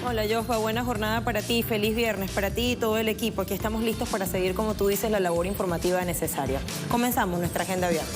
Hola, Josba, buena jornada para ti, feliz viernes para ti y todo el equipo. Aquí estamos listos para seguir, como tú dices, la labor informativa necesaria. Comenzamos nuestra agenda viernes.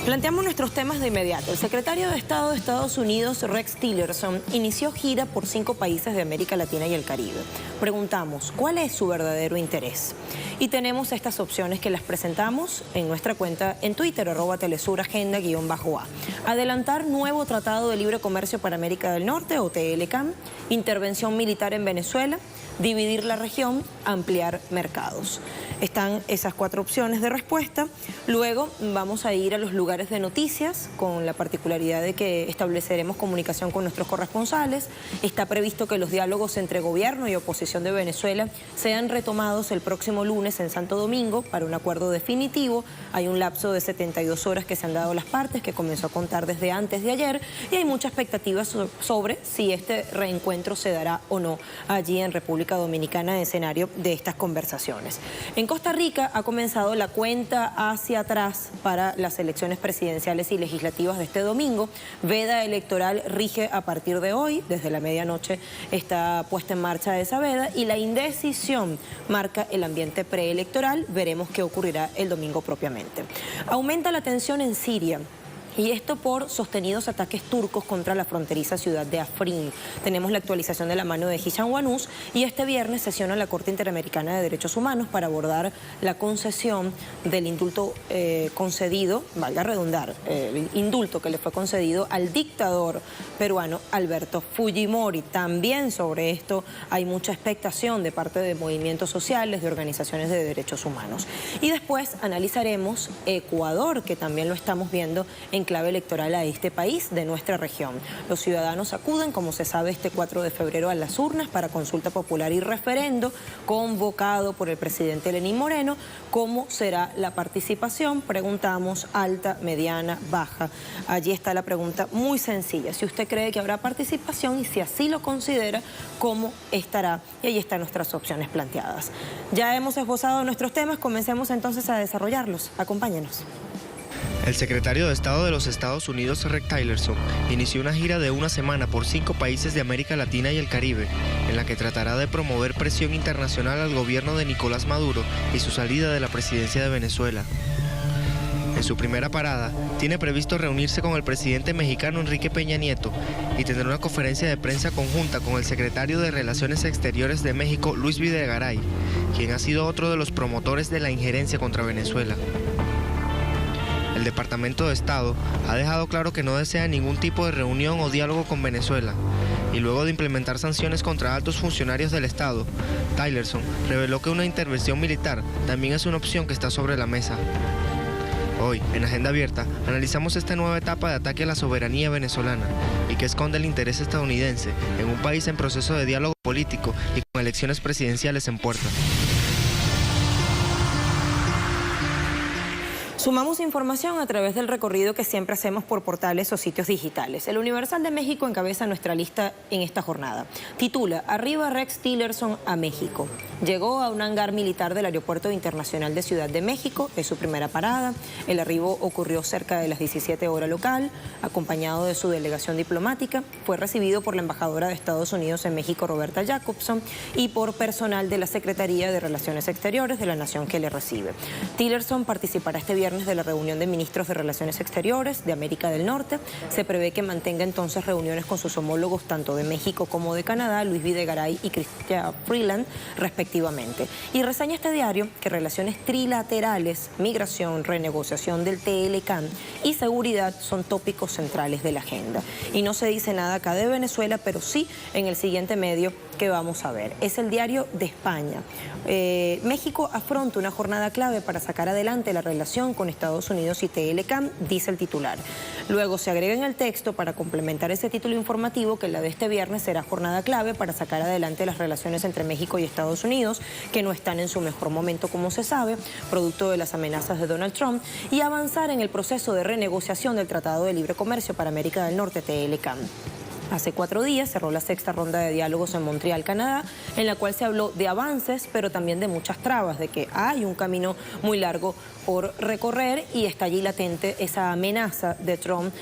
Planteamos nuestros temas de inmediato. El secretario de Estado de Estados Unidos, Rex Tillerson, inició gira por 5 países de América Latina y el Caribe. Preguntamos, ¿cuál es su verdadero interés? Y tenemos estas opciones que las presentamos en nuestra cuenta en Twitter, @telesuragenda_A. Adelantar nuevo Tratado de Libre Comercio para América del Norte, o TLCAN, intervención militar en Venezuela, dividir la región, ampliar mercados. Están esas 4 opciones de respuesta. Luego vamos a ir a los lugares de noticias con la particularidad de que estableceremos comunicación con nuestros corresponsales. Está previsto que los diálogos entre gobierno y oposición de Venezuela sean retomados el próximo lunes en Santo Domingo para un acuerdo definitivo. Hay un lapso de 72 horas que se han dado las partes, que comenzó a contar desde antes de ayer, y hay mucha expectativa sobre si este reencuentro se dará o no allí en República Dominicana, escenario de estas conversaciones. En Costa Rica ha comenzado la cuenta hacia atrás para las elecciones presidenciales y legislativas de este domingo. Veda electoral rige a partir de hoy, desde la medianoche está puesta en marcha esa veda y la indecisión marca el ambiente preelectoral. Veremos qué ocurrirá el domingo propiamente. Aumenta la tensión en Siria. Y esto por sostenidos ataques turcos contra la fronteriza ciudad de Afrin. Tenemos la actualización de la mano de Hisham Wanous y este viernes sesiona la Corte Interamericana de Derechos Humanos para abordar la concesión del indulto concedido, valga redundar, el indulto que le fue concedido al dictador peruano Alberto Fujimori. También sobre esto hay mucha expectación de parte de movimientos sociales, de organizaciones de derechos humanos. Y después analizaremos Ecuador, que también lo estamos viendo en clave electoral a este país de nuestra región. Los ciudadanos acuden, como se sabe, este 4 de febrero a las urnas para consulta popular y referendo convocado por el presidente Lenín Moreno. ¿Cómo será la participación? Preguntamos alta, mediana, baja. Allí está la pregunta muy sencilla. Si usted cree que habrá participación y si así lo considera, ¿cómo estará? Y ahí están nuestras opciones planteadas. Ya hemos esbozado nuestros temas, comencemos entonces a desarrollarlos. Acompáñenos. El secretario de Estado de los Estados Unidos, Rex Tillerson, inició una gira de una semana por 5 países de América Latina y el Caribe, en la que tratará de promover presión internacional al gobierno de Nicolás Maduro y su salida de la presidencia de Venezuela. En su primera parada, tiene previsto reunirse con el presidente mexicano Enrique Peña Nieto y tendrá una conferencia de prensa conjunta con el secretario de Relaciones Exteriores de México, Luis Videgaray, quien ha sido otro de los promotores de la injerencia contra Venezuela. El Departamento de Estado ha dejado claro que no desea ningún tipo de reunión o diálogo con Venezuela. Y luego de implementar sanciones contra altos funcionarios del Estado, Tillerson reveló que una intervención militar también es una opción que está sobre la mesa. Hoy, en Agenda Abierta, analizamos esta nueva etapa de ataque a la soberanía venezolana y que esconde el interés estadounidense en un país en proceso de diálogo político y con elecciones presidenciales en puerta. Sumamos información a través del recorrido que siempre hacemos por portales o sitios digitales. El Universal de México encabeza nuestra lista en esta jornada. Titula, Arriba Rex Tillerson a México. Llegó a un hangar militar del Aeropuerto Internacional de Ciudad de México, es su primera parada. El arribo ocurrió cerca de las 17 horas local, acompañado de su delegación diplomática. Fue recibido por la embajadora de Estados Unidos en México, Roberta Jacobson, y por personal de la Secretaría de Relaciones Exteriores de la nación que le recibe. Tillerson participará este viernes de la reunión de ministros de Relaciones Exteriores de América del Norte. Se prevé que mantenga entonces reuniones con sus homólogos tanto de México como de Canadá, Luis Videgaray y Chrystia Freeland, respectivamente. Y reseña este diario que relaciones trilaterales, migración, renegociación del TLCAN y seguridad son tópicos centrales de la agenda. Y no se dice nada acá de Venezuela, pero sí en el siguiente medio que vamos a ver. Es el Diario de España. México afronta una jornada clave para sacar adelante la relación con Estados Unidos y TLCAN, dice el titular. Luego se agrega en el texto, para complementar ese título informativo, que la de este viernes será jornada clave para sacar adelante las relaciones entre México y Estados Unidos, que no están en su mejor momento, como se sabe, producto de las amenazas de Donald Trump, y avanzar en el proceso de renegociación del Tratado de Libre Comercio para América del Norte, TLCAN. Hace 4 días cerró la 6ª ronda de diálogos en Montreal, Canadá, en la cual se habló de avances, pero también de muchas trabas, de que hay un camino muy largo por recorrer y está allí latente esa amenaza de Trump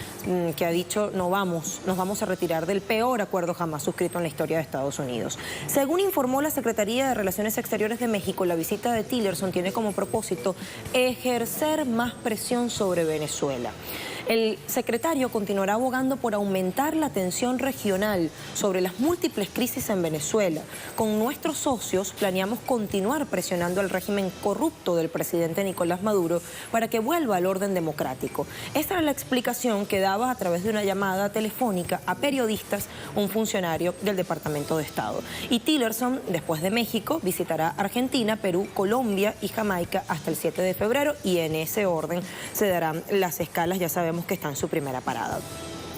que ha dicho nos vamos a retirar del peor acuerdo jamás suscrito en la historia de Estados Unidos. Según informó la Secretaría de Relaciones Exteriores de México, la visita de Tillerson tiene como propósito ejercer más presión sobre Venezuela. El secretario continuará abogando por aumentar la tensión regional sobre las múltiples crisis en Venezuela. Con nuestros socios planeamos continuar presionando al régimen corrupto del presidente Nicolás Maduro para que vuelva al orden democrático. Esta era la explicación que daba a través de una llamada telefónica a periodistas un funcionario del Departamento de Estado. Y Tillerson, después de México, visitará Argentina, Perú, Colombia y Jamaica hasta el 7 de febrero y en ese orden se darán las escalas, ya sabemos que está en su primera parada.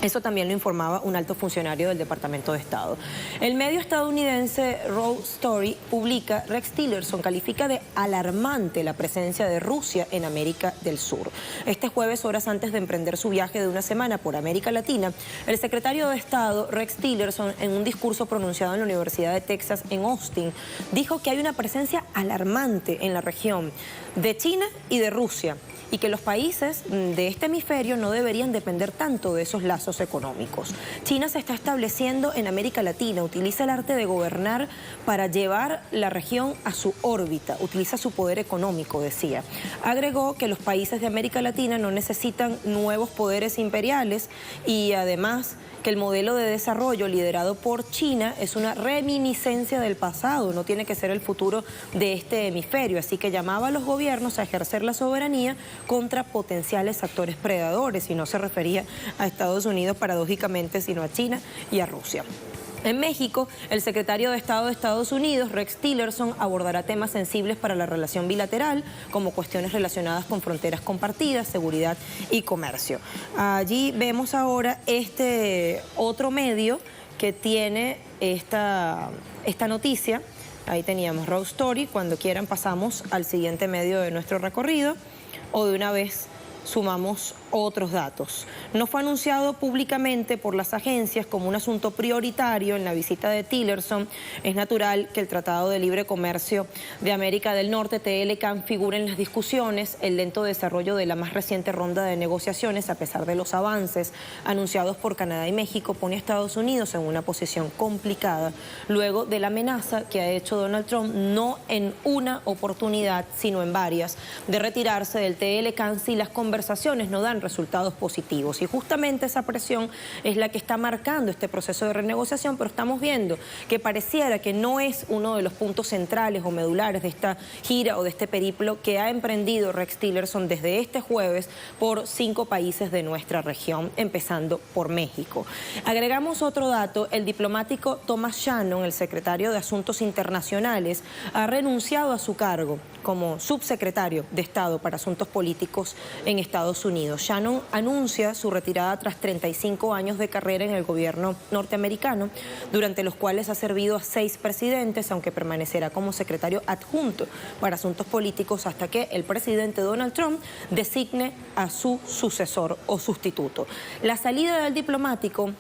Eso también lo informaba un alto funcionario del Departamento de Estado. El medio estadounidense Raw Story publica: Rex Tillerson califica de alarmante la presencia de Rusia en América del Sur. Este jueves, horas antes de emprender su viaje de una semana por América Latina, el secretario de Estado, Rex Tillerson, en un discurso pronunciado en la Universidad de Texas en Austin, dijo que hay una presencia alarmante en la región de China y de Rusia, y que los países de este hemisferio no deberían depender tanto de esos lazos económicos. China se está estableciendo en América Latina, utiliza el arte de gobernar para llevar la región a su órbita, utiliza su poder económico, decía. Agregó que los países de América Latina no necesitan nuevos poderes imperiales y además que el modelo de desarrollo liderado por China es una reminiscencia del pasado, no tiene que ser el futuro de este hemisferio, así que llamaba a los gobiernos a ejercer la soberanía contra potenciales actores predadores, y no se refería a Estados Unidos paradójicamente, sino a China y a Rusia. En México, el secretario de Estado de Estados Unidos, Rex Tillerson, abordará temas sensibles para la relación bilateral, como cuestiones relacionadas con fronteras compartidas, seguridad y comercio. Allí vemos ahora este otro medio que tiene esta noticia. Ahí teníamos Raw Story. Cuando quieran pasamos al siguiente medio de nuestro recorrido, o de una vez sumamos otros datos. No fue anunciado públicamente por las agencias como un asunto prioritario en la visita de Tillerson. Es natural que el Tratado de Libre Comercio de América del Norte, TLCAN, figure en las discusiones. El lento desarrollo de la más reciente ronda de negociaciones, a pesar de los avances anunciados por Canadá y México, pone a Estados Unidos en una posición complicada luego de la amenaza que ha hecho Donald Trump, no en una oportunidad, sino en varias, de retirarse del TLCAN si las conversaciones no dan resultados positivos. Y justamente esa presión es la que está marcando este proceso de renegociación, pero estamos viendo que pareciera que no es uno de los puntos centrales o medulares de esta gira o de este periplo que ha emprendido Rex Tillerson desde este jueves por 5 países de nuestra región, empezando por México. Agregamos otro dato: el diplomático Thomas Shannon, el secretario de Asuntos Internacionales, ha renunciado a su cargo como subsecretario de Estado para Asuntos Políticos en Estados Unidos. Shannon anuncia su retirada tras 35 años de carrera en el gobierno norteamericano, durante los cuales ha servido a 6 presidentes, aunque permanecerá como secretario adjunto para Asuntos Políticos hasta que el presidente Donald Trump designe a su sucesor o sustituto. La salida del diplomático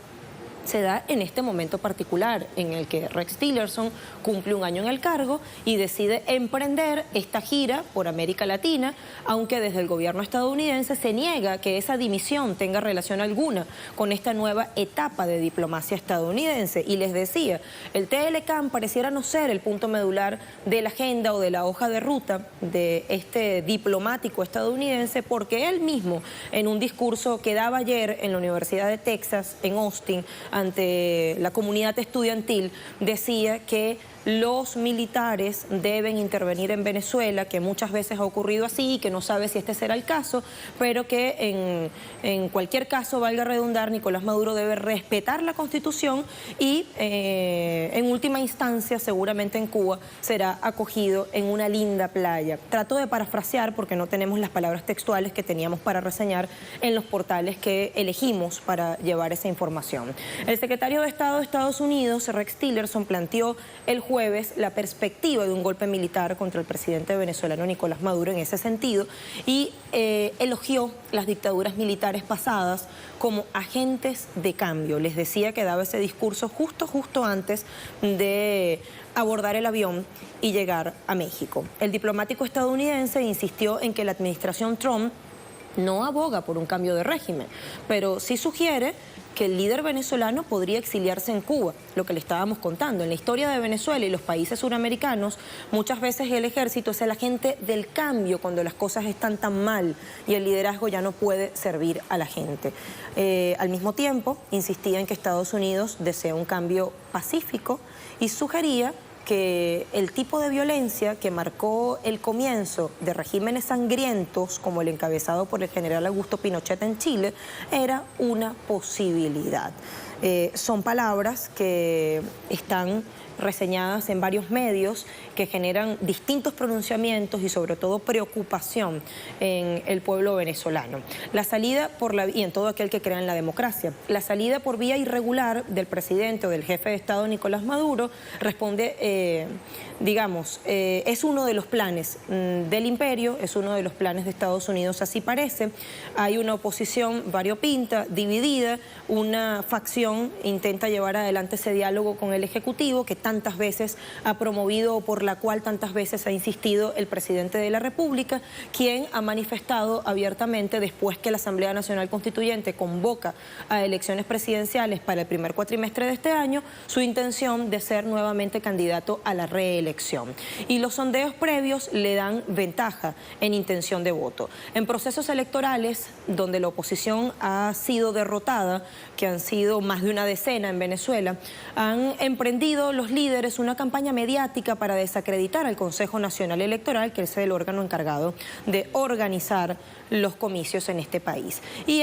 se da en este momento particular en el que Rex Tillerson cumple un año en el cargo y decide emprender esta gira por América Latina, aunque desde el gobierno estadounidense se niega que esa dimisión tenga relación alguna con esta nueva etapa de diplomacia estadounidense. Y les decía, el TLCAN pareciera no ser el punto medular de la agenda o de la hoja de ruta de este diplomático estadounidense, porque él mismo, en un discurso que daba ayer en la Universidad de Texas, en Austin, ante la comunidad estudiantil, decía que los militares deben intervenir en Venezuela, que muchas veces ha ocurrido así, que no sabe si este será el caso, pero que en cualquier caso, valga redundar, Nicolás Maduro debe respetar la Constitución y en última instancia, seguramente en Cuba, será acogido en una linda playa. Trato de parafrasear porque no tenemos las palabras textuales que teníamos para reseñar en los portales que elegimos para llevar esa información. El secretario de Estado de Estados Unidos, Rex Tillerson, planteó el jueves la perspectiva de un golpe militar contra el presidente venezolano Nicolás Maduro en ese sentido y elogió las dictaduras militares pasadas como agentes de cambio. Les decía que daba ese discurso justo antes de abordar el avión y llegar a México. El diplomático estadounidense insistió en que la administración Trump no aboga por un cambio de régimen, pero sí sugiere que el líder venezolano podría exiliarse en Cuba, lo que le estábamos contando. En la historia de Venezuela y los países suramericanos, muchas veces el ejército es el agente del cambio cuando las cosas están tan mal y el liderazgo ya no puede servir a la gente. Al mismo tiempo, insistía en que Estados Unidos desea un cambio pacífico y sugería que el tipo de violencia que marcó el comienzo de regímenes sangrientos como el encabezado por el general Augusto Pinochet en Chile era una posibilidad. Son palabras que están reseñadas en varios medios que generan distintos pronunciamientos y sobre todo preocupación en el pueblo venezolano. La salida y en todo aquel que crea en la democracia. La salida por vía irregular del presidente o del jefe de Estado Nicolás Maduro responde, es uno de los planes del imperio, es uno de los planes de Estados Unidos, así parece. Hay una oposición variopinta, dividida, una facción intenta llevar adelante ese diálogo con el Ejecutivo que tantas veces ha promovido o por la cual tantas veces ha insistido el presidente de la República, quien ha manifestado abiertamente después que la Asamblea Nacional Constituyente convoca a elecciones presidenciales para el primer cuatrimestre de este año, su intención de ser nuevamente candidato a la reelección. Y los sondeos previos le dan ventaja en intención de voto. En procesos electorales donde la oposición ha sido derrotada, que han sido más de una decena en Venezuela, han emprendido los líderes una campaña mediática para desacreditar al Consejo Nacional Electoral, que es el órgano encargado de organizar los comicios en este país. Y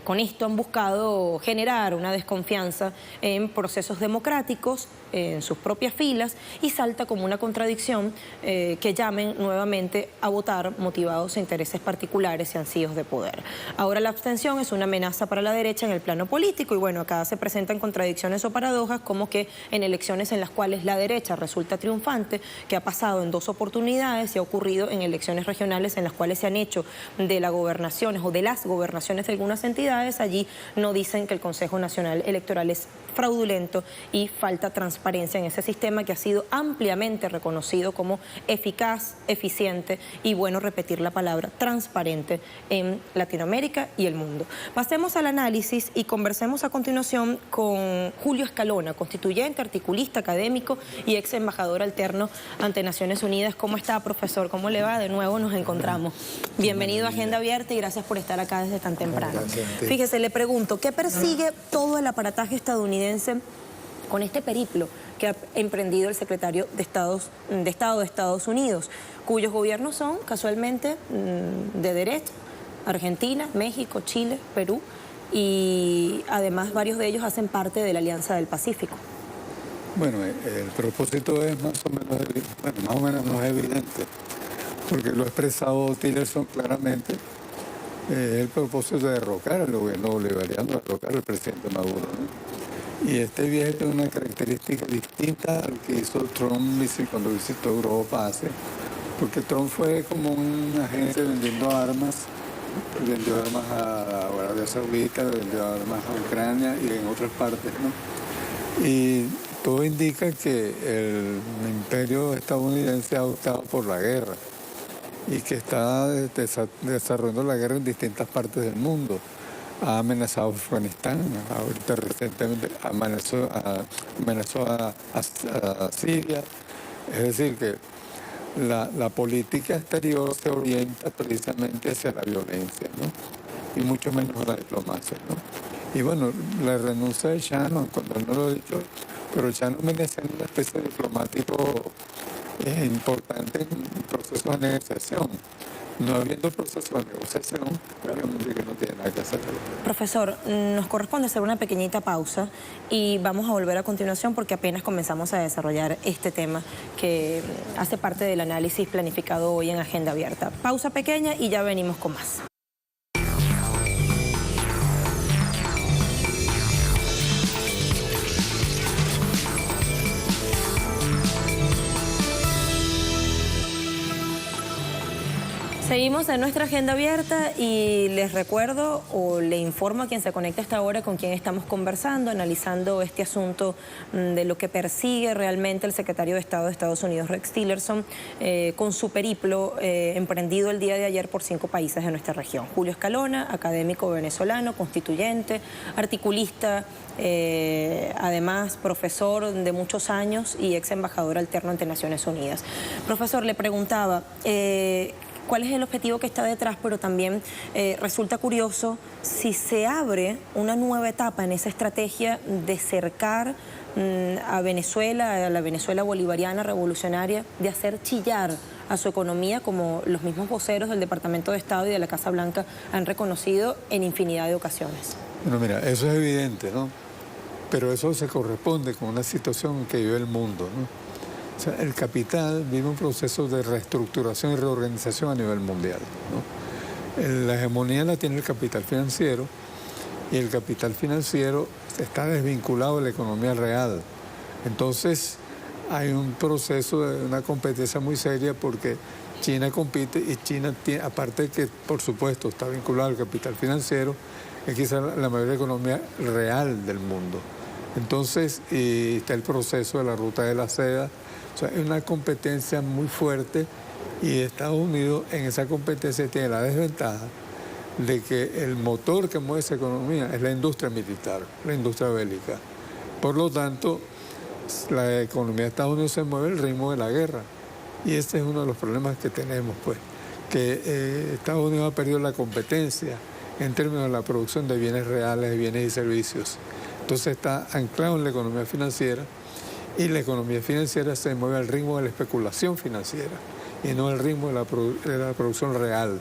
con esto han buscado generar una desconfianza en procesos democráticos, en sus propias filas, y salta como una contradicción que llamen nuevamente a votar motivados a intereses particulares y ansios de poder. Ahora la abstención es una amenaza para la derecha en el plano político y bueno, acá se presentan contradicciones o paradojas como que en elecciones en las cuales la derecha resulta triunfante, que ha pasado en 2 oportunidades y ha ocurrido en elecciones regionales en las cuales se han hecho de las gobernaciones o de las gobernaciones de algunas entidades, allí no dicen que el Consejo Nacional Electoral es fraudulento y falta transparencia en ese sistema que ha sido ampliamente reconocido como eficaz, eficiente y, bueno, repetir la palabra, transparente en Latinoamérica y el mundo. Pasemos al análisis y conversemos a continuación con Julio Escalona, constituyente, articulista, académico y ex embajador alterno ante Naciones Unidas. ¿Cómo está, profesor? ¿Cómo le va? De nuevo nos encontramos. Bienvenido a Agenda Abierta y gracias por estar acá desde tan temprano. Fíjese, le pregunto, ¿qué persigue todo el aparataje estadounidense con este periplo que ha emprendido el secretario de Estado de Estados Unidos, cuyos gobiernos son casualmente de derecha? Argentina, México, Chile, Perú, y además varios de ellos hacen parte de la Alianza del Pacífico. Bueno, el propósito es más o menos no es evidente, porque lo ha expresado Tillerson claramente. El propósito de derrocar al gobierno bolivariano, derrocar al presidente Maduro, ¿no? Y este viaje tiene una característica distinta al que hizo Trump cuando visitó Europa porque Trump fue como un agente vendiendo armas, vendió armas a Arabia Saudita, vendió armas a Ucrania y en otras partes, ¿no? Y todo indica que el imperio estadounidense ha optado por la guerra y que está desarrollando la guerra en distintas partes del mundo. Ha amenazado a Afganistán, ahorita recientemente amenazó a Siria. Es decir, que la política exterior se orienta precisamente hacia la violencia, ¿no? Y mucho menos a la diplomacia, ¿no? Y bueno, la renuncia de Shannon, cuando él no lo ha dicho, pero Shannon viene siendo una especie de diplomático importante en procesos de negociación. No habiendo proceso de negociación, obviamente que no tiene nada que hacer. Profesor, nos corresponde hacer una pequeñita pausa y vamos a volver a continuación porque apenas comenzamos a desarrollar este tema que hace parte del análisis planificado hoy en Agenda Abierta. Pausa pequeña y ya venimos con más. Seguimos en nuestra agenda abierta y les recuerdo o le informo a quien se conecta a esta hora con quien estamos conversando, analizando este asunto de lo que persigue realmente el secretario de Estado de Estados Unidos, Rex Tillerson, con su periplo emprendido el día de ayer por 5 países de nuestra región. Julio Escalona, académico venezolano, constituyente, articulista, además profesor de muchos años y ex embajador alterno ante Naciones Unidas. Profesor, le preguntaba cuál es el objetivo que está detrás, pero también resulta curioso si se abre una nueva etapa en esa estrategia de cercar a Venezuela, a la Venezuela bolivariana revolucionaria, de hacer chillar a su economía, como los mismos voceros del Departamento de Estado y de la Casa Blanca han reconocido en infinidad de ocasiones. Bueno, mira, eso es evidente, ¿no? Pero eso se corresponde con una situación que vive el mundo, ¿no? O sea, el capital vive un proceso de reestructuración y reorganización a nivel mundial, ¿no? La hegemonía la tiene el capital financiero y el capital financiero está desvinculado de la economía real. Entonces hay un proceso de una competencia muy seria porque China compite y China tiene, aparte de que por supuesto está vinculado al capital financiero, es quizás la mayor economía real del mundo. Entonces está el proceso de la ruta de la seda. O sea, es una competencia muy fuerte y Estados Unidos en esa competencia tiene la desventaja de que el motor que mueve esa economía es la industria militar, la industria bélica. Por lo tanto, la economía de Estados Unidos se mueve al ritmo de la guerra. Y ese es uno de los problemas que tenemos, pues, que Estados Unidos ha perdido la competencia en términos de la producción de bienes reales, de bienes y servicios. Entonces está anclado en la economía financiera. Y la economía financiera se mueve al ritmo de la especulación financiera y no al ritmo de la producción real.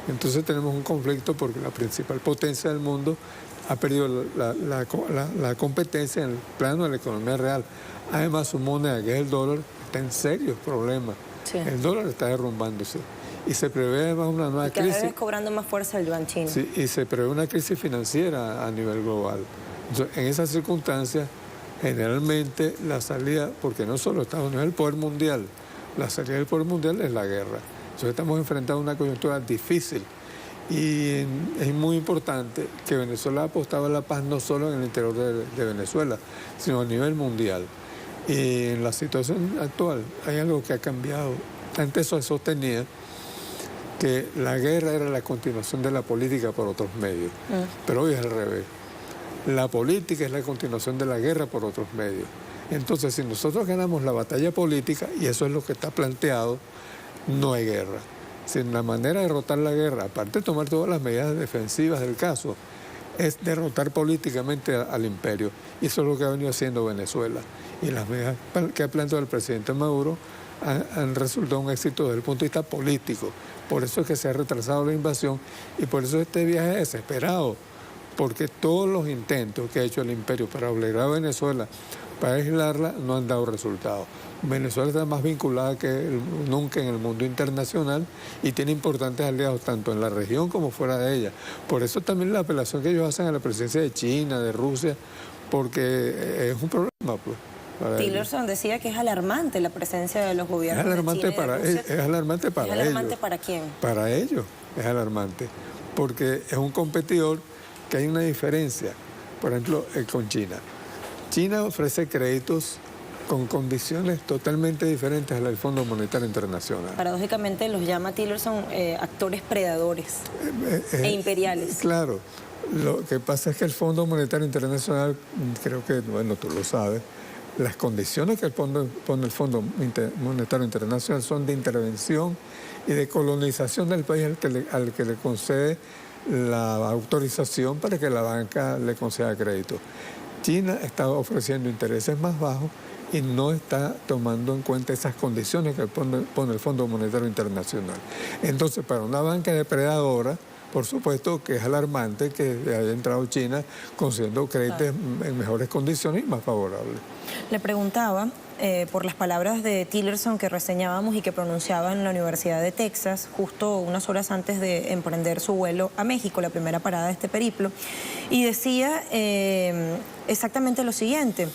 Entonces tenemos un conflicto porque la principal potencia del mundo ha perdido la competencia en el plano de la economía real. Además, su moneda, que es el dólar, está en serios problemas. Sí. El dólar está derrumbándose. Y se prevé además una nueva crisis. Cada vez cobrando más fuerza el yuan chino. Sí, y se prevé una crisis financiera a nivel global. Entonces, en esas circunstancias, generalmente la salida, porque no solo Estados Unidos es el poder mundial, la salida del poder mundial es la guerra. Entonces estamos enfrentando una coyuntura difícil y es muy importante que Venezuela apostaba a la paz no solo en el interior de Venezuela, sino a nivel mundial. Y en la situación actual hay algo que ha cambiado. Antes se sostenía que la guerra era la continuación de la política por otros medios, pero hoy es al revés. La política es la continuación de la guerra por otros medios. Entonces, si nosotros ganamos la batalla política, y eso es lo que está planteado, no hay guerra. Si la manera de derrotar la guerra, aparte de tomar todas las medidas defensivas del caso, es derrotar políticamente al imperio. Y eso es lo que ha venido haciendo Venezuela. Y las medidas que ha planteado el presidente Maduro han resultado un éxito desde el punto de vista político. Por eso es que se ha retrasado la invasión y por eso este viaje es desesperado. Porque todos los intentos que ha hecho el imperio para obligar a Venezuela, para aislarla, no han dado resultados. Venezuela está más vinculada que nunca en el mundo internacional y tiene importantes aliados tanto en la región como fuera de ella. Por eso también la apelación que ellos hacen a la presencia de China, de Rusia, porque es un problema, pues. Tillerson decía que es alarmante la presencia de los gobiernos de China y de Rusia. Es alarmante para ellos. ¿Es alarmante para quién? Para ellos es alarmante, porque es un competidor que hay una diferencia, por ejemplo, con China. China ofrece créditos con condiciones totalmente diferentes a las del Fondo Monetario Internacional. Paradójicamente los llama Tillerson actores predadores e imperiales. Claro, lo que pasa es que el Fondo Monetario Internacional, creo que, bueno, tú lo sabes, las condiciones que pone el Fondo Monetario Internacional son de intervención y de colonización del país al que le concede la autorización para que la banca le conceda crédito. China está ofreciendo intereses más bajos y no está tomando en cuenta esas condiciones que pone el Fondo Monetario Internacional. Entonces, para una banca depredadora, por supuesto que es alarmante que haya entrado China concediendo créditos en mejores condiciones y más favorables. Le preguntaba por las palabras de Tillerson que reseñábamos y que pronunciaba en la Universidad de Texas, justo unas horas antes de emprender su vuelo a México, la primera parada de este periplo, y decía exactamente lo siguiente.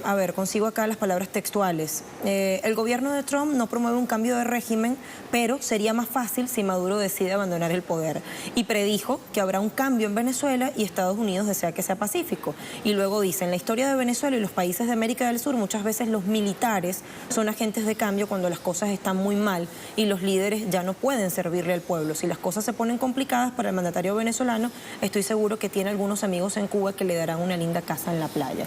A ver, consigo acá las palabras textuales. El gobierno de Trump no promueve un cambio de régimen, pero sería más fácil si Maduro decide abandonar el poder. Y predijo que habrá un cambio en Venezuela y Estados Unidos desea que sea pacífico. Y luego dice, en la historia de Venezuela y los países de América del Sur, muchas veces los militares son agentes de cambio cuando las cosas están muy mal y los líderes ya no pueden servirle al pueblo. Si las cosas se ponen complicadas para el mandatario venezolano, estoy seguro que tiene algunos amigos en Cuba que le darán una linda casa en la playa.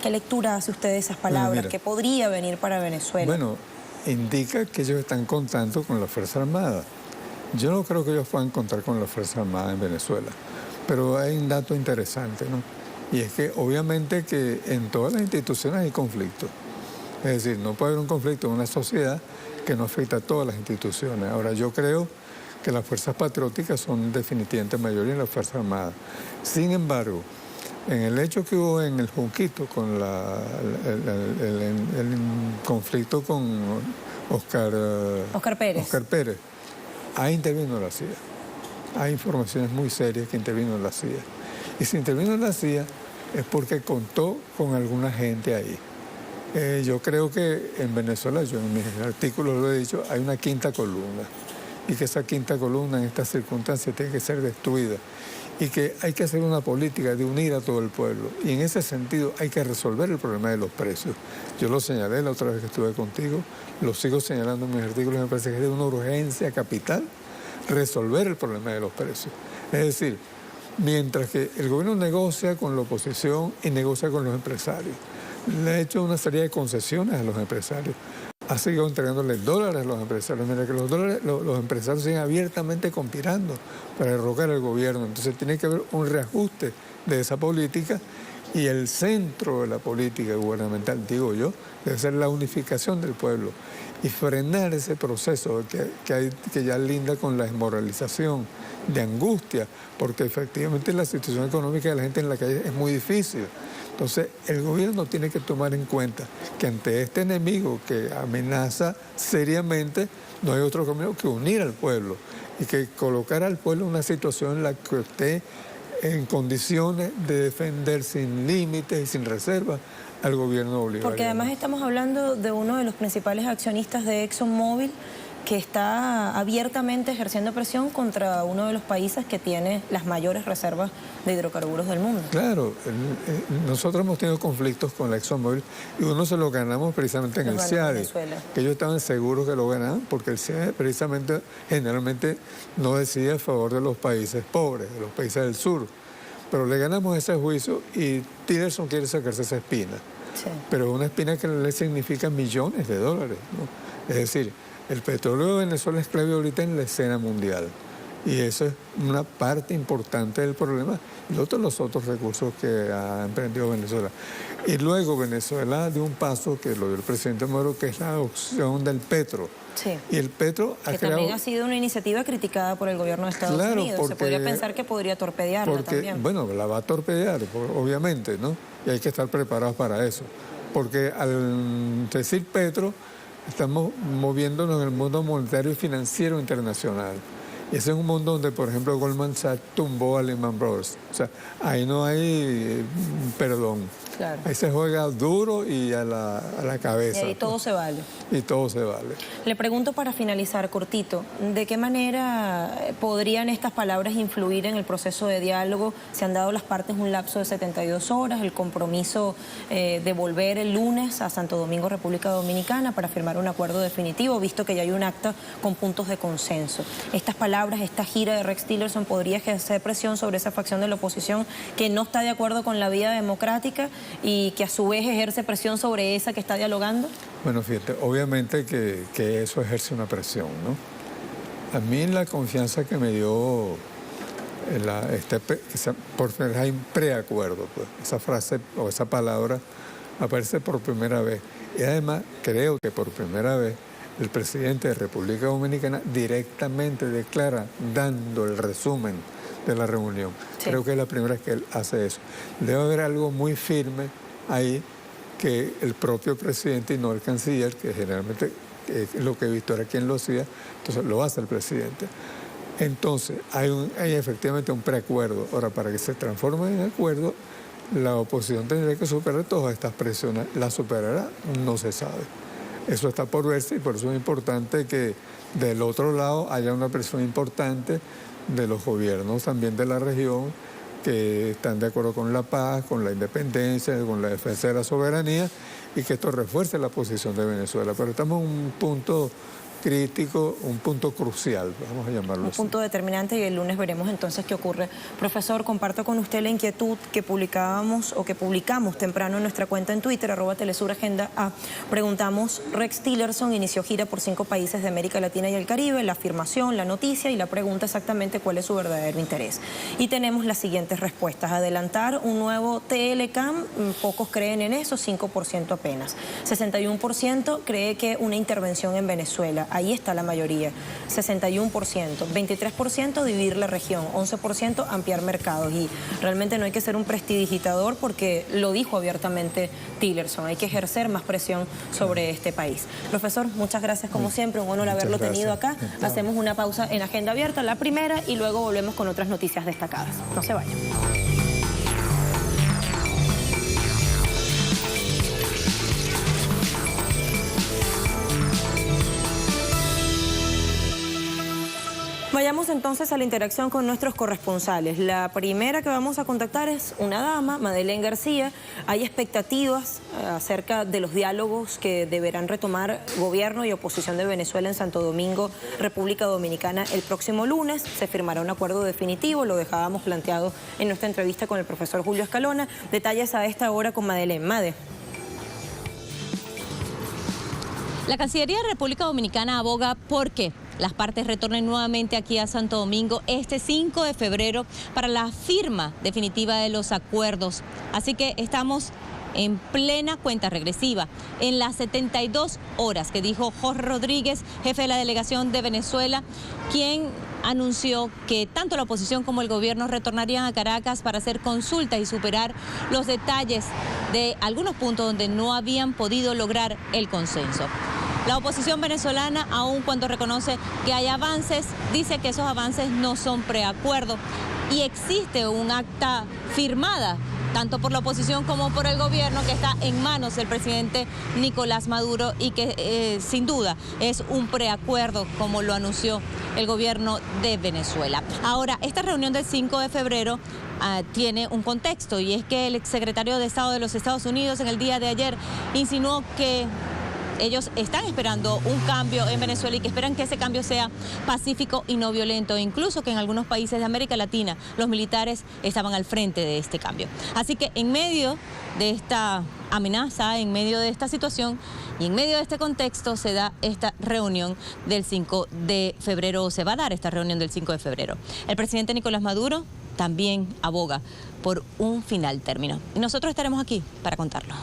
¿Qué lectura hace usted de esas palabras? Bueno, mira, ¿Qué podría venir para Venezuela? Bueno, indica que ellos están contando con la Fuerza Armada. Yo no creo que ellos puedan contar con la Fuerza Armada en Venezuela, pero hay un dato interesante, ¿no? Y es que obviamente que en todas las instituciones hay conflictos. Es decir, no puede haber un conflicto en una sociedad que no afecta a todas las instituciones. Ahora, yo creo que las fuerzas patrióticas son definitivamente mayoría en la Fuerza Armada. Sin embargo, en el hecho que hubo en el Junquito con el conflicto con Oscar Pérez, ahí intervino la CIA. Hay informaciones muy serias que intervino la CIA. Y si intervino la CIA es porque contó con alguna gente ahí. Yo creo que en Venezuela, yo en mis artículos lo he dicho, hay una quinta columna. Y que esa quinta columna en estas circunstancias tiene que ser destruida. Y que hay que hacer una política de unir a todo el pueblo. Y en ese sentido hay que resolver el problema de los precios. Yo lo señalé la otra vez que estuve contigo, lo sigo señalando en mis artículos, me parece que es de una urgencia capital resolver el problema de los precios. Es decir, mientras que el gobierno negocia con la oposición y negocia con los empresarios, le ha hecho una serie de concesiones a los empresarios, ha seguido entregándole dólares a los empresarios, mientras que los empresarios siguen abiertamente conspirando para derrocar al gobierno. Entonces tiene que haber un reajuste de esa política y el centro de la política gubernamental, digo yo, debe ser la unificación del pueblo y frenar ese proceso que ya linda con la desmoralización, de angustia, porque efectivamente la situación económica de la gente en la calle es muy difícil. Entonces, el gobierno tiene que tomar en cuenta que ante este enemigo que amenaza seriamente, no hay otro camino que unir al pueblo y que colocar al pueblo en una situación en la que esté en condiciones de defender sin límites y sin reservas al gobierno bolivariano. Porque además estamos hablando de uno de los principales accionistas de ExxonMobil, que está abiertamente ejerciendo presión contra uno de los países que tiene las mayores reservas de hidrocarburos del mundo. Claro, nosotros hemos tenido conflictos con la ExxonMobil y uno se lo ganamos precisamente en el CIADE, que ellos estaban seguros que lo ganaban porque el CIADE precisamente generalmente no decide a favor de los países pobres, de los países del sur. Pero le ganamos ese juicio y Tillerson quiere sacarse esa espina. Sí. Pero es una espina que le significa millones de dólares, ¿no? Es decir, el petróleo de Venezuela es clave ahorita en la escena mundial y eso es una parte importante del problema y los otros recursos que ha emprendido Venezuela. Y luego Venezuela dio un paso que lo dio el presidente Maduro, que es la adopción del petro. Sí. Y el petro que también ha sido una iniciativa criticada por el gobierno de Estados Unidos. Porque, se podría pensar que podría torpedearla también. Bueno, la va a torpedear, obviamente, ¿no? Y hay que estar preparados para eso. Porque al decir petro, estamos moviéndonos en el mundo monetario y financiero internacional. Y ese es un mundo donde, por ejemplo, Goldman Sachs tumbó a Lehman Brothers. O sea, ahí no hay perdón. Claro. Ahí se juega duro y a la cabeza. Y todo se vale. Y todo se vale. Le pregunto para finalizar, cortito, ¿de qué manera podrían estas palabras influir en el proceso de diálogo? Se han dado las partes un lapso de 72 horas, el compromiso de volver el lunes a Santo Domingo, República Dominicana, para firmar un acuerdo definitivo, visto que ya hay un acta con puntos de consenso. Estas palabras, esta gira de Rex Tillerson podría ejercer presión sobre esa facción de la oposición que no está de acuerdo con la vía democrática y que a su vez ejerce presión sobre esa que está dialogando? Bueno, fíjate, obviamente que eso ejerce una presión, ¿no? A mí la confianza que me dio por hay un preacuerdo, pues, esa frase o esa palabra aparece por primera vez. Y además creo que por primera vez el presidente de República Dominicana directamente declara, dando el resumen de la reunión. Sí. Creo que es la primera vez que él hace eso. Debe haber algo muy firme ahí que el propio presidente y no el canciller, que generalmente lo que he visto era quien lo hacía, entonces lo hace el presidente. Entonces, hay efectivamente un preacuerdo. Ahora, para que se transforme en acuerdo, la oposición tendría que superar todas estas presiones. ¿La superará? No se sabe. Eso está por verse y por eso es importante que del otro lado haya una presión importante de los gobiernos también de la región que están de acuerdo con la paz, con la independencia, con la defensa de la soberanía y que esto refuerce la posición de Venezuela. Pero estamos en un punto crítico, un punto crucial, vamos a llamarlo así. Un punto determinante y el lunes veremos entonces qué ocurre. Profesor, comparto con usted la inquietud que publicamos temprano en nuestra cuenta en Twitter, @TelesurAgenda A. Preguntamos, Rex Tillerson inició gira por 5 países de América Latina y el Caribe, la afirmación, la noticia y la pregunta exactamente cuál es su verdadero interés. Y tenemos las siguientes respuestas. Adelantar un nuevo TLCAM, pocos creen en eso, 5% apenas. 61% cree que una intervención en Venezuela. Ahí está la mayoría, 61%, 23% dividir la región, 11% ampliar mercados y realmente no hay que ser un prestidigitador porque lo dijo abiertamente Tillerson, hay que ejercer más presión sobre este país. Profesor, muchas gracias como siempre, un honor haberlo tenido acá. Hacemos una pausa en Agenda Abierta, la primera, y luego volvemos con otras noticias destacadas. No se vayan. Vayamos entonces a la interacción con nuestros corresponsales. La primera que vamos a contactar es una dama, Madeleine García. Hay expectativas acerca de los diálogos que deberán retomar gobierno y oposición de Venezuela en Santo Domingo, República Dominicana, el próximo lunes. Se firmará un acuerdo definitivo, lo dejábamos planteado en nuestra entrevista con el profesor Julio Escalona. Detalles a esta hora con Madeleine. Made. La Cancillería de República Dominicana aboga porque las partes retornen nuevamente aquí a Santo Domingo este 5 de febrero para la firma definitiva de los acuerdos. Así que estamos en plena cuenta regresiva, en las 72 horas que dijo Jorge Rodríguez, jefe de la delegación de Venezuela, quien anunció que tanto la oposición como el gobierno retornarían a Caracas para hacer consultas y superar los detalles de algunos puntos donde no habían podido lograr el consenso. La oposición venezolana, aun cuando reconoce que hay avances, dice que esos avances no son preacuerdo y existe un acta firmada tanto por la oposición como por el gobierno que está en manos del presidente Nicolás Maduro y que sin duda es un preacuerdo como lo anunció el gobierno de Venezuela. Ahora, esta reunión del 5 de febrero tiene un contexto y es que el exsecretario de Estado de los Estados Unidos en el día de ayer insinuó que ellos están esperando un cambio en Venezuela y que esperan que ese cambio sea pacífico y no violento, incluso que en algunos países de América Latina los militares estaban al frente de este cambio. Así que en medio de esta amenaza, en medio de esta situación y en medio de este contexto se da esta reunión del 5 de febrero, o se va a dar esta reunión del 5 de febrero. El presidente Nicolás Maduro también aboga por un final término y nosotros estaremos aquí para contarlo.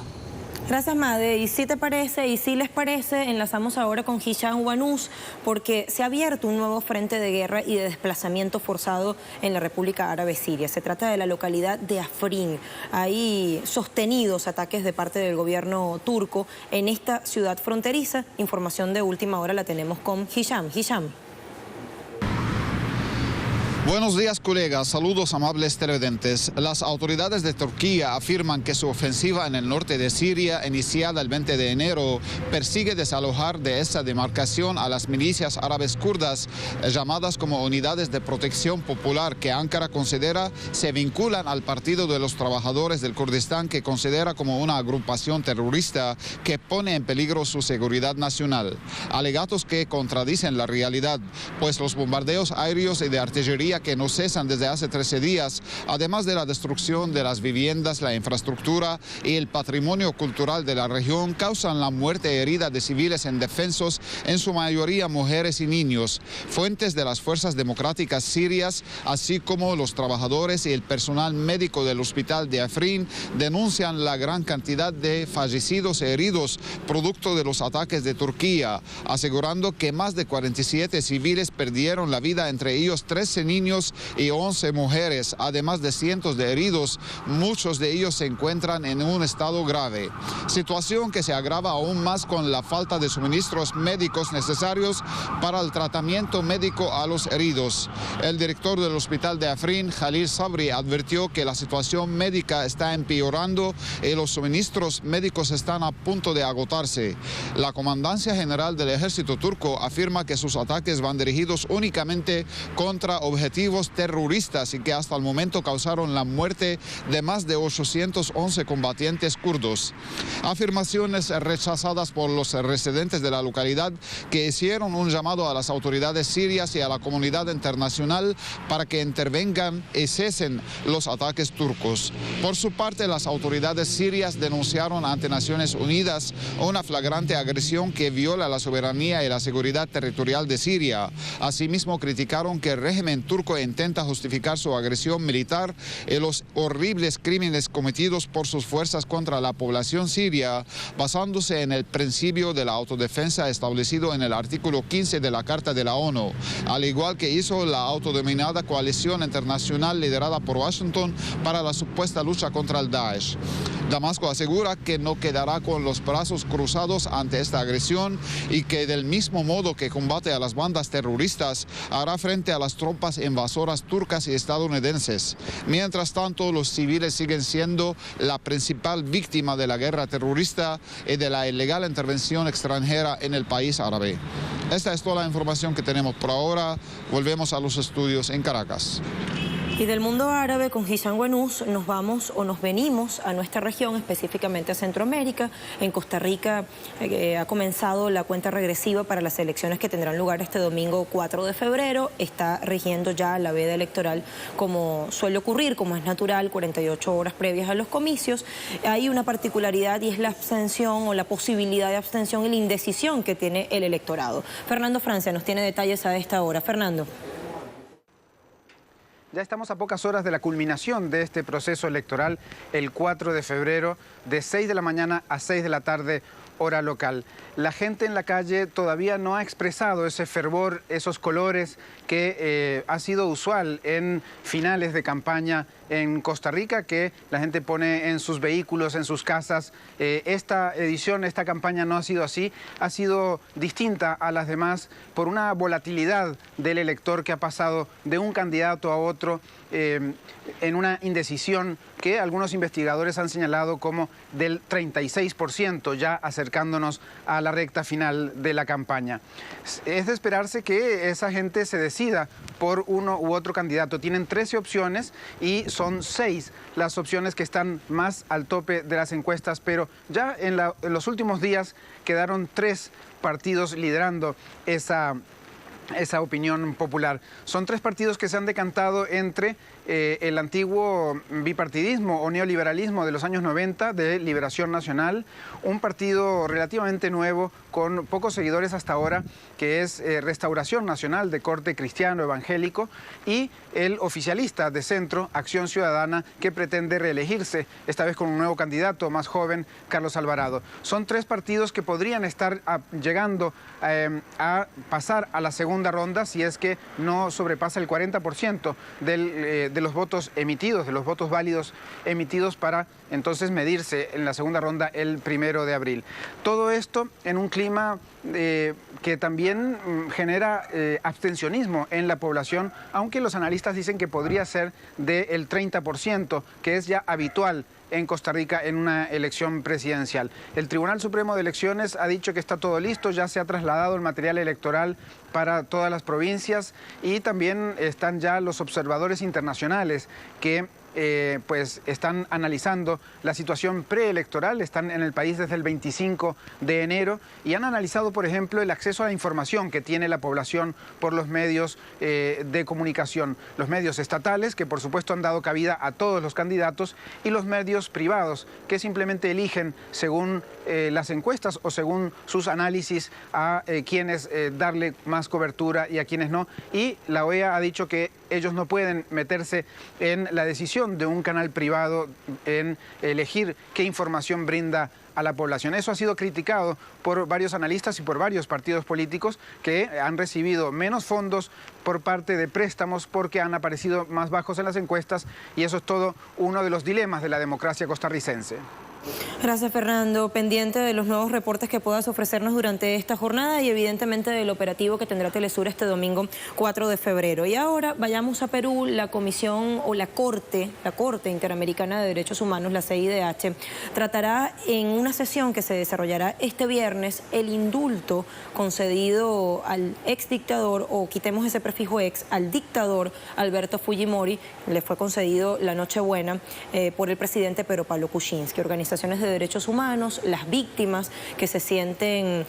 Gracias, Made. Y si te parece, y si les parece, enlazamos ahora con Hisham Wanous, porque se ha abierto un nuevo frente de guerra y de desplazamiento forzado en la República Árabe Siria. Se trata de la localidad de Afrin. Hay sostenidos ataques de parte del gobierno turco en esta ciudad fronteriza. Información de última hora la tenemos con Hisham. Hisham. Buenos días, colegas. Saludos, amables televidentes. Las autoridades de Turquía afirman que su ofensiva en el norte de Siria, iniciada el 20 de enero, persigue desalojar de esa demarcación a las milicias árabes kurdas, llamadas como Unidades de Protección Popular, que Ankara considera se vinculan al Partido de los Trabajadores del Kurdistán, que considera como una agrupación terrorista que pone en peligro su seguridad nacional. Alegatos que contradicen la realidad, pues los bombardeos aéreos y de artillería que no cesan desde hace 13 días, además de la destrucción de las viviendas, la infraestructura y el patrimonio cultural de la región, causan la muerte y herida de civiles indefensos, en su mayoría mujeres y niños. Fuentes de las fuerzas democráticas sirias, así como los trabajadores y el personal médico del hospital de Afrin, denuncian la gran cantidad de fallecidos y heridos producto de los ataques de Turquía, asegurando que más de 47 civiles perdieron la vida, entre ellos 13 niños niños y 11 mujeres, además de cientos de heridos. Muchos de ellos se encuentran en un estado grave. Situación que se agrava aún más con la falta de suministros médicos necesarios para el tratamiento médico a los heridos. El director del hospital de Afrin, Khalil Sabri, advirtió que la situación médica está empeorando y los suministros médicos están a punto de agotarse. La Comandancia General del Ejército turco afirma que sus ataques van dirigidos únicamente contra objetivos terroristas y que hasta el momento causaron la muerte de más de 811 combatientes kurdos. Afirmaciones rechazadas por los residentes de la localidad, que hicieron un llamado a las autoridades sirias y a la comunidad internacional para que intervengan y cesen los ataques turcos. Por su parte, las autoridades sirias denunciaron ante Naciones Unidas una flagrante agresión que viola la soberanía y la seguridad territorial de Siria. Asimismo, criticaron que el régimen turco intenta justificar su agresión militar y los horribles crímenes cometidos por sus fuerzas contra la población siria, basándose en el principio de la autodefensa establecido en el artículo 15 de la Carta de la ONU, al igual que hizo la autodenominada coalición internacional liderada por Washington para la supuesta lucha contra el Daesh. Damasco asegura que no quedará con los brazos cruzados ante esta agresión y que del mismo modo que combate a las bandas terroristas, hará frente a las tropas invasoras turcas y estadounidenses. Mientras tanto, los civiles siguen siendo la principal víctima de la guerra terrorista y de la ilegal intervención extranjera en el país árabe. Esta es toda la información que tenemos por ahora. Volvemos a los estudios en Caracas. Y del mundo árabe, con Hisham Guanús, nos venimos a nuestra región, específicamente a Centroamérica. En Costa Rica ha comenzado la cuenta regresiva para las elecciones que tendrán lugar este domingo 4 de febrero. Está rigiendo ya la veda electoral como suele ocurrir, como es natural, 48 horas previas a los comicios. Hay una particularidad y es la abstención o la posibilidad de abstención y la indecisión que tiene el electorado. Fernando Francia nos tiene detalles a esta hora. Fernando. Ya estamos a pocas horas de la culminación de este proceso electoral, el 4 de febrero, de 6 de la mañana a 6 de la tarde, hora local. La gente en la calle todavía no ha expresado ese fervor, esos colores que ha sido usual en finales de campaña en Costa Rica, que la gente pone en sus vehículos, en sus casas. Esta edición, esta campaña no ha sido así, ha sido distinta a las demás por una volatilidad del elector que ha pasado de un candidato a otro en una indecisión que algunos investigadores han señalado como del 36%, ya acercándonos a la recta final de la campaña. Es de esperarse que esa gente se decida por uno u otro candidato. Tienen 13 opciones y son 6 las opciones que están más al tope de las encuestas, pero ya en los últimos días quedaron 3 partidos liderando esa opinión popular. Son 3 partidos que se han decantado entre el antiguo bipartidismo o neoliberalismo de los años 90 de Liberación Nacional, un partido relativamente nuevo con pocos seguidores hasta ahora, que es Restauración Nacional de corte cristiano evangélico, y el oficialista de centro, Acción Ciudadana, que pretende reelegirse, esta vez con un nuevo candidato más joven, Carlos Alvarado. Son 3 partidos que podrían estar llegando a pasar a la segunda ronda si es que no sobrepasa el 40% de los votos emitidos, de los votos válidos emitidos, para entonces medirse en la segunda ronda el 1 de abril. Todo esto en un clima que también genera abstencionismo en la población, aunque los analistas dicen que podría ser del 30%, que es ya habitual en Costa Rica en una elección presidencial. El Tribunal Supremo de Elecciones ha dicho que está todo listo, ya se ha trasladado el material electoral para todas las provincias y también están ya los observadores internacionales que pues están analizando la situación preelectoral, están en el país desde el 25 de enero y han analizado, por ejemplo, el acceso a la información que tiene la población por los medios de comunicación, los medios estatales, que por supuesto han dado cabida a todos los candidatos, y los medios privados, que simplemente eligen según las encuestas o según sus análisis a quienes darle más cobertura y a quienes no. Y la OEA ha dicho que ellos no pueden meterse en la decisión de un canal privado en elegir qué información brinda a la población. Eso ha sido criticado por varios analistas y por varios partidos políticos que han recibido menos fondos por parte de préstamos porque han aparecido más bajos en las encuestas, y eso es todo uno de los dilemas de la democracia costarricense. Gracias, Fernando. Pendiente de los nuevos reportes que puedas ofrecernos durante esta jornada y evidentemente del operativo que tendrá Telesur este domingo 4 de febrero. Y ahora vayamos a Perú. La Comisión o la Corte Interamericana de Derechos Humanos, la CIDH, tratará en una sesión que se desarrollará este viernes el indulto concedido al exdictador, o quitemos ese prefijo ex, al dictador Alberto Fujimori. Le fue concedido la Nochebuena por el presidente Pedro Pablo Kuczynski. Organizaciones de derechos humanos, las víctimas que se sienten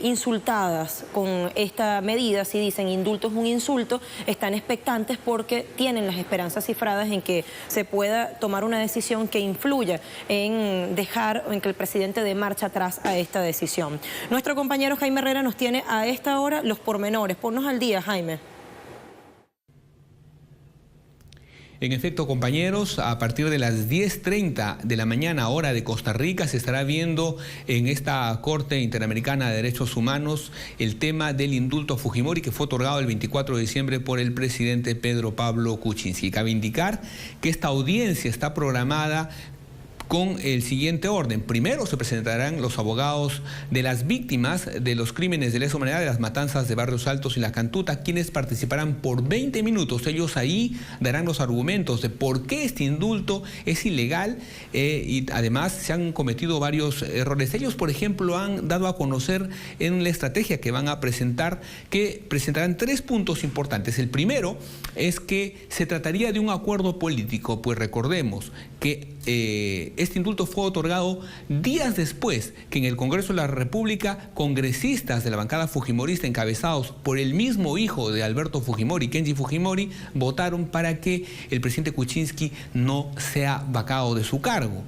insultadas con esta medida, si dicen indulto es un insulto, están expectantes porque tienen las esperanzas cifradas en que se pueda tomar una decisión que influya en dejar o en que el presidente dé marcha atrás a esta decisión. Nuestro compañero Jaime Herrera nos tiene a esta hora los pormenores. Ponnos al día, Jaime. En efecto, compañeros, a partir de las 10:30 de la mañana, hora de Costa Rica, se estará viendo en esta Corte Interamericana de Derechos Humanos el tema del indulto a Fujimori, que fue otorgado el 24 de diciembre por el presidente Pedro Pablo Kuczynski. Cabe indicar que esta audiencia está programada con el siguiente orden. Primero se presentarán los abogados de las víctimas de los crímenes de lesa humanidad, de las matanzas de Barrios Altos y La Cantuta, quienes participarán por 20 minutos. Ellos ahí darán los argumentos de por qué este indulto es ilegal y además se han cometido varios errores. Ellos, por ejemplo, han dado a conocer en la estrategia que van a presentar que presentarán 3 puntos importantes. El primero es que se trataría de un acuerdo político, pues recordemos que este indulto fue otorgado días después que en el Congreso de la República congresistas de la bancada fujimorista encabezados por el mismo hijo de Alberto Fujimori, Kenji Fujimori, votaron para que el presidente Kuczynski no sea vacado de su cargo.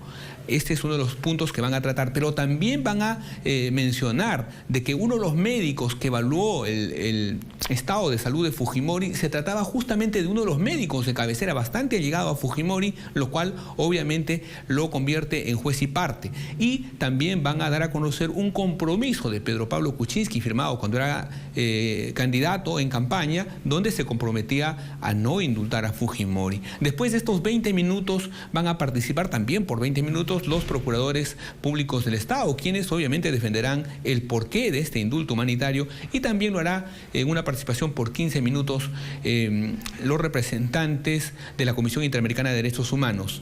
Este es uno de los puntos que van a tratar, pero también van a mencionar de que uno de los médicos que evaluó el estado de salud de Fujimori se trataba justamente de uno de los médicos de cabecera bastante allegado a Fujimori, lo cual obviamente lo convierte en juez y parte. Y también van a dar a conocer un compromiso de Pedro Pablo Kuczynski firmado cuando era candidato en campaña, donde se comprometía a no indultar a Fujimori. Después de estos 20 minutos van a participar también por 20 minutos los procuradores públicos del Estado, quienes obviamente defenderán el porqué de este indulto humanitario, y también lo hará en una participación por 15 minutos los representantes de la Comisión Interamericana de Derechos Humanos.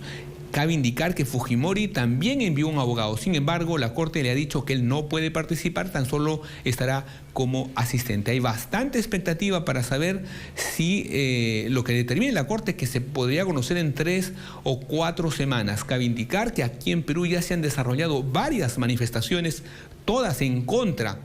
Cabe indicar que Fujimori también envió un abogado. Sin embargo, la Corte le ha dicho que él no puede participar, tan solo estará como asistente. Hay bastante expectativa para saber si lo que determine la Corte, que se podría conocer en 3 o 4 semanas. Cabe indicar que aquí en Perú ya se han desarrollado varias manifestaciones, todas en contra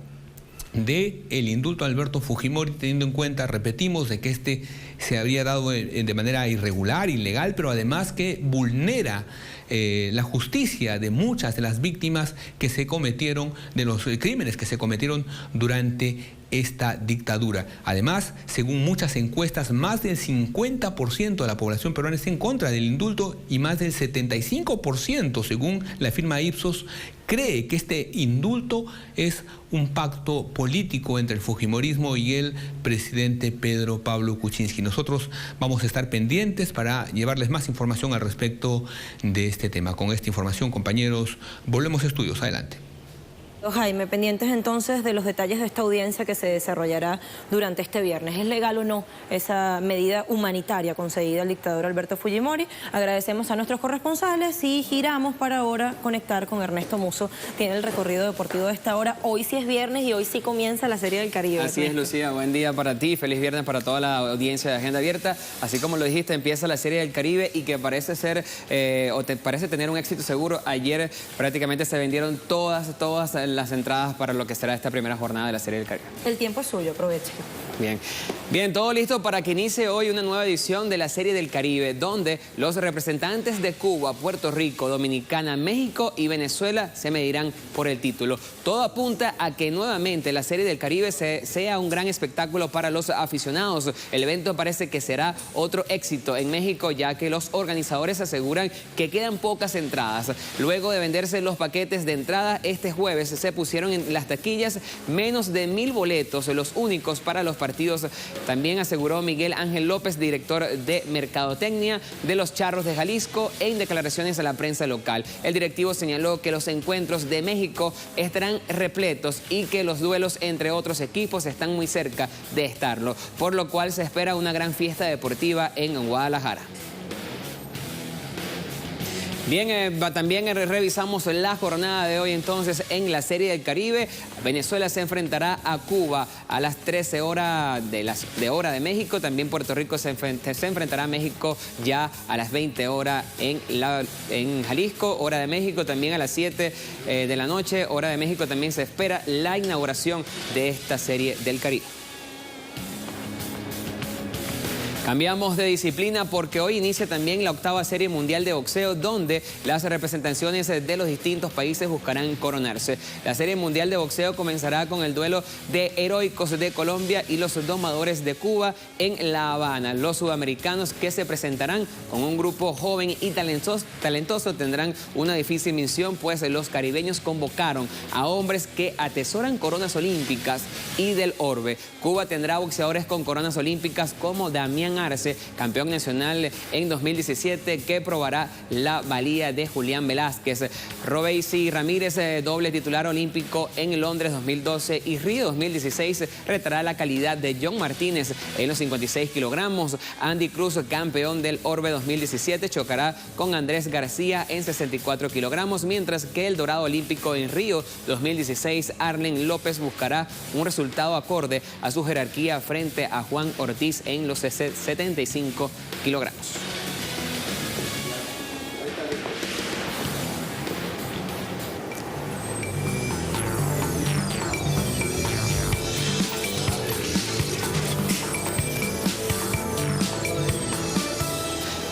de el indulto a Alberto Fujimori, teniendo en cuenta, repetimos, de que este se habría dado de manera irregular, ilegal, pero además que vulnera la justicia de muchas de las víctimas que se cometieron, de los crímenes que se cometieron durante esta dictadura. Además, según muchas encuestas, más del 50% de la población peruana está en contra del indulto y más del 75%, según la firma Ipsos, cree que este indulto es un pacto político entre el fujimorismo y el presidente Pedro Pablo Kuczynski. Nosotros vamos a estar pendientes para llevarles más información al respecto de este tema. Con esta información, compañeros, volvemos a estudios. Adelante. Jaime, pendientes entonces de los detalles de esta audiencia que se desarrollará durante este viernes. ¿Es legal o no esa medida humanitaria concedida al dictador Alberto Fujimori? Agradecemos a nuestros corresponsales y giramos para ahora conectar con Ernesto Musso. Tiene el recorrido deportivo de esta hora. Hoy sí es viernes y hoy sí comienza la Serie del Caribe. Así es, Lucía. Buen día para ti. Feliz viernes para toda la audiencia de Agenda Abierta. Así como lo dijiste, empieza la Serie del Caribe y que parece ser, parece tener un éxito seguro. Ayer prácticamente se vendieron todas las entradas para lo que será esta primera jornada de la Serie del Caribe. El tiempo es suyo, aproveche. Bien, todo listo para que inicie hoy una nueva edición de la Serie del Caribe, donde los representantes de Cuba, Puerto Rico, Dominicana, México y Venezuela se medirán por el título. Todo apunta a que nuevamente la Serie del Caribe sea un gran espectáculo para los aficionados. El evento parece que será otro éxito en México, ya que los organizadores aseguran que quedan pocas entradas. Luego de venderse los paquetes de entrada, este jueves se pusieron en las taquillas menos de 1000 boletos, los únicos para los partidos. También aseguró Miguel Ángel López, director de Mercadotecnia de los Charros de Jalisco, en declaraciones a la prensa local. El directivo señaló que los encuentros de México estarán repletos y que los duelos entre otros equipos están muy cerca de estarlo, por lo cual se espera una gran fiesta deportiva en Guadalajara. Bien, también revisamos la jornada de hoy entonces en la Serie del Caribe. Venezuela se enfrentará a Cuba a las 13 horas de México. También Puerto Rico se enfrentará a México ya a las 20 horas en Jalisco, hora de México. También a las 7 de la noche, hora de México, también se espera la inauguración de esta Serie del Caribe. Cambiamos de disciplina porque hoy inicia también la 8ª Serie Mundial de Boxeo, donde las representaciones de los distintos países buscarán coronarse. La Serie Mundial de Boxeo comenzará con el duelo de Heroicos de Colombia y los Domadores de Cuba en La Habana. Los sudamericanos, que se presentarán con un grupo joven y talentoso, tendrán una difícil misión, pues los caribeños convocaron a hombres que atesoran coronas olímpicas y del orbe. Cuba tendrá boxeadores con coronas olímpicas como Damián Arce, campeón nacional en 2017, que probará la valía de Julián Velázquez. Robeisy Ramírez, doble titular olímpico en Londres 2012 y Río 2016, retará la calidad de John Martínez en los 56 kilogramos. Andy Cruz, campeón del Orbe 2017, chocará con Andrés García en 64 kilogramos, mientras que el dorado olímpico en Río 2016, Arlen López, buscará un resultado acorde a su jerarquía frente a Juan Ortiz en los 75 kilogramos.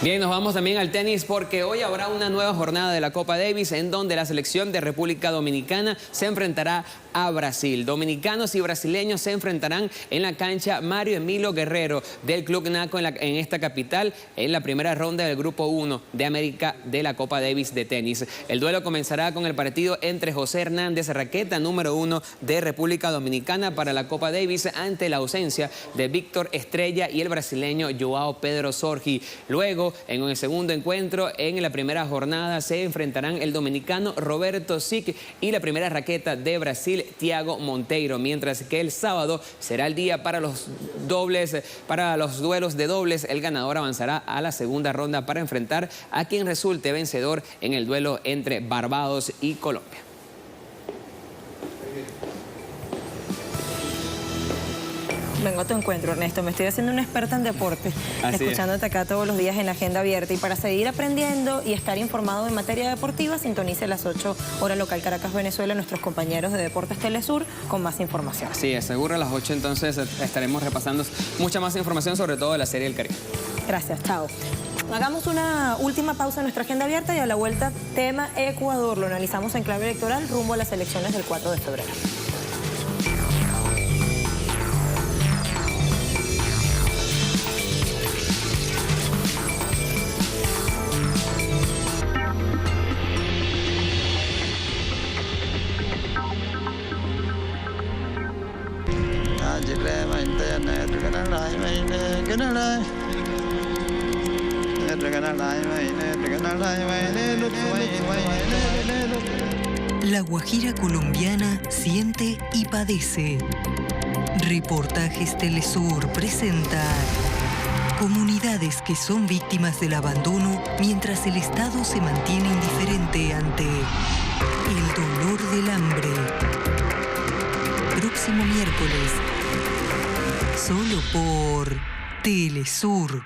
Bien, nos vamos también al tenis porque hoy habrá una nueva jornada de la Copa Davis en donde la selección de República Dominicana se enfrentará a Brasil. Dominicanos y brasileños se enfrentarán en la cancha Mario Emilio Guerrero del Club Naco en esta capital en la primera ronda del Grupo 1 de América de la Copa Davis de tenis. El duelo comenzará con el partido entre José Hernández, raqueta número 1 de República Dominicana para la Copa Davis, ante la ausencia de Víctor Estrella y el brasileño Joao Pedro Sorgi. Luego, en el segundo encuentro, en la primera jornada, se enfrentarán el dominicano Roberto Sic y la primera raqueta de Brasil, Thiago Monteiro, mientras que el sábado será el día para los duelos de dobles. El ganador avanzará a la segunda ronda para enfrentar a quien resulte vencedor en el duelo entre Barbados y Colombia. Vengo a tu encuentro, Ernesto. Me estoy haciendo una experta en deporte, escuchándote acá todos los días en la Agenda Abierta. Y para seguir aprendiendo y estar informado en materia deportiva, sintonice las 8 hora local Caracas, Venezuela, nuestros compañeros de Deportes Telesur con más información. Sí, seguro a las 8 entonces estaremos repasando mucha más información, sobre todo de la Serie del Caribe. Gracias, chao. Hagamos una última pausa en nuestra Agenda Abierta y a la vuelta, tema Ecuador. Lo analizamos en clave electoral rumbo a las elecciones del 4 de febrero. La Guajira colombiana siente y padece. Reportajes Telesur presenta comunidades que son víctimas del abandono mientras el Estado se mantiene indiferente ante el dolor del hambre. Próximo miércoles, solo por Telesur.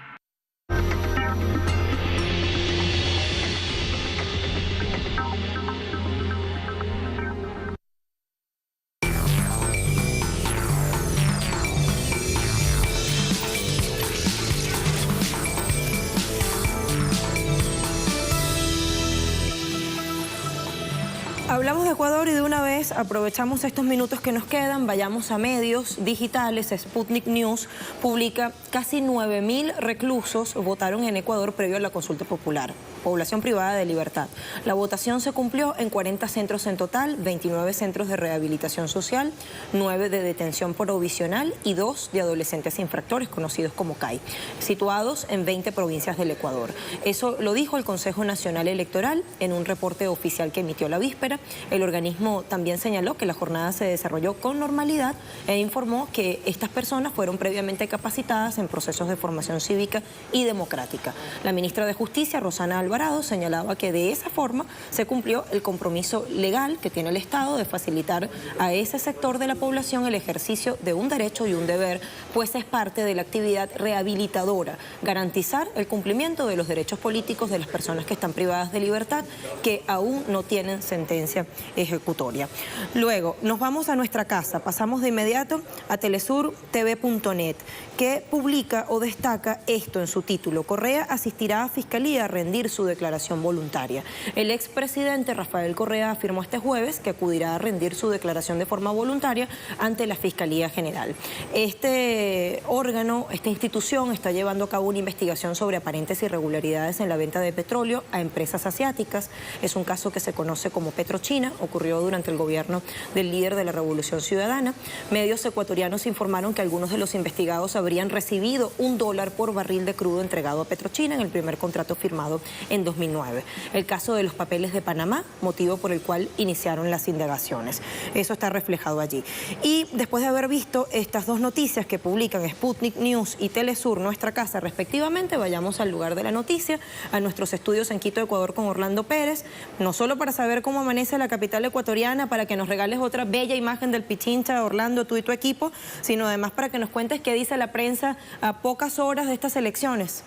Hablamos de Ecuador y de una vez aprovechamos estos minutos que nos quedan, vayamos a medios digitales. Sputnik News publica casi 9.000 reclusos votaron en Ecuador previo a la consulta popular. Población privada de libertad. La votación se cumplió en 40 centros en total, 29 centros de rehabilitación social, 9 de detención provisional y 2 de adolescentes infractores, conocidos como CAI, situados en 20 provincias del Ecuador. Eso lo dijo el Consejo Nacional Electoral en un reporte oficial que emitió la víspera. El organismo también señaló que la jornada se desarrolló con normalidad e informó que estas personas fueron previamente capacitadas en procesos de formación cívica y democrática. La ministra de Justicia, Rosana Alvarado, señalaba que de esa forma se cumplió el compromiso legal que tiene el Estado de facilitar a ese sector de la población el ejercicio de un derecho y un deber, pues es parte de la actividad rehabilitadora, garantizar el cumplimiento de los derechos políticos de las personas que están privadas de libertad, que aún no tienen sentencia ejecutoria. Luego, nos vamos a nuestra casa, pasamos de inmediato a telesurtv.net, que publica o destaca esto en su título: Correa asistirá a Fiscalía a rendir su declaración voluntaria. El expresidente Rafael Correa afirmó este jueves que acudirá a rendir su declaración de forma voluntaria ante la Fiscalía General. Este órgano, esta institución, está llevando a cabo una investigación sobre aparentes irregularidades en la venta de petróleo a empresas asiáticas. Es un caso que se conoce como Petrochina, ocurrió durante el gobierno del líder de la Revolución Ciudadana. Medios ecuatorianos informaron que algunos de los investigados habrían recibido $1 por barril de crudo entregado a Petrochina en el primer contrato firmado en 2009. El caso de los papeles de Panamá, motivo por el cual iniciaron las indagaciones. Eso está reflejado allí. Y después de haber visto estas dos noticias que publican Sputnik News y Telesur, Nuestra Casa, respectivamente, vayamos al lugar de la noticia, a nuestros estudios en Quito, Ecuador, con Orlando Pérez, no solo para saber cómo amanece la capital ecuatoriana, para que nos regales otra bella imagen del Pichincha, Orlando, tú y tu equipo, sino además para que nos cuentes qué dice la prensa a pocas horas de estas elecciones.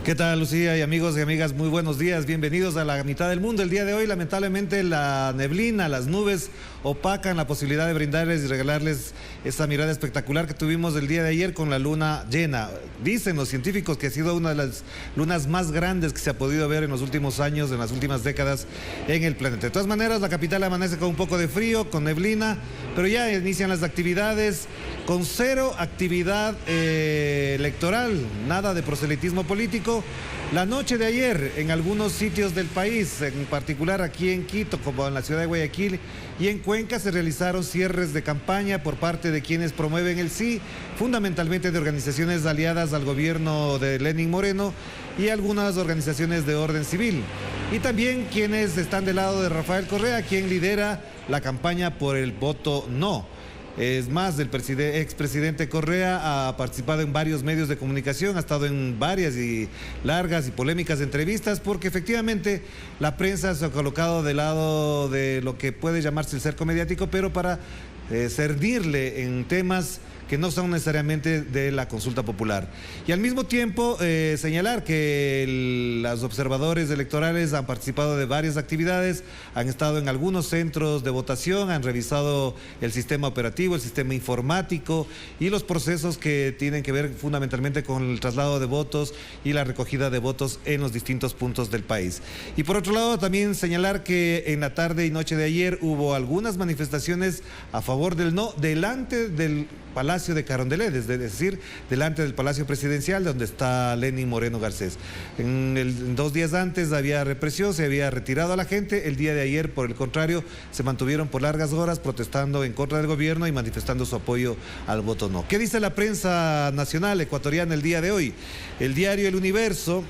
¿Qué tal, Lucía y amigos y amigas? Muy buenos días, bienvenidos a la mitad del mundo. El día de hoy, lamentablemente, la neblina, las nubes opacan la posibilidad de brindarles y regalarles esa mirada espectacular que tuvimos el día de ayer con la luna llena. Dicen los científicos que ha sido una de las lunas más grandes que se ha podido ver en los últimos años, en las últimas décadas en el planeta. De todas maneras, la capital amanece con un poco de frío, con neblina, pero ya inician las actividades con cero actividad electoral, nada de proselitismo político. La noche de ayer, en algunos sitios del país, en particular aquí en Quito, como en la ciudad de Guayaquil y en Cuenca, se realizaron cierres de campaña por parte de quienes promueven el sí, fundamentalmente de organizaciones aliadas al gobierno de Lenín Moreno y algunas organizaciones de orden civil. Y también quienes están del lado de Rafael Correa, quien lidera la campaña por el voto no. Es más, el expresidente Correa ha participado en varios medios de comunicación, ha estado en varias y largas y polémicas entrevistas, porque efectivamente la prensa se ha colocado del lado de lo que puede llamarse el cerco mediático, pero para cernirle en temas que no son necesariamente de la consulta popular. Y al mismo tiempo señalar que los observadores electorales han participado de varias actividades, han estado en algunos centros de votación, han revisado el sistema operativo, el sistema informático y los procesos que tienen que ver fundamentalmente con el traslado de votos y la recogida de votos en los distintos puntos del país. Y por otro lado, también señalar que en la tarde y noche de ayer hubo algunas manifestaciones a favor del no delante del Palacio de Carondelet, es decir, delante del Palacio Presidencial, donde está Lenín Moreno Garcés. En 2 días antes había represión, se había retirado a la gente. El día de ayer, por el contrario, se mantuvieron por largas horas protestando en contra del gobierno y manifestando su apoyo al voto no. ¿Qué dice la prensa nacional ecuatoriana el día de hoy? El diario El Universo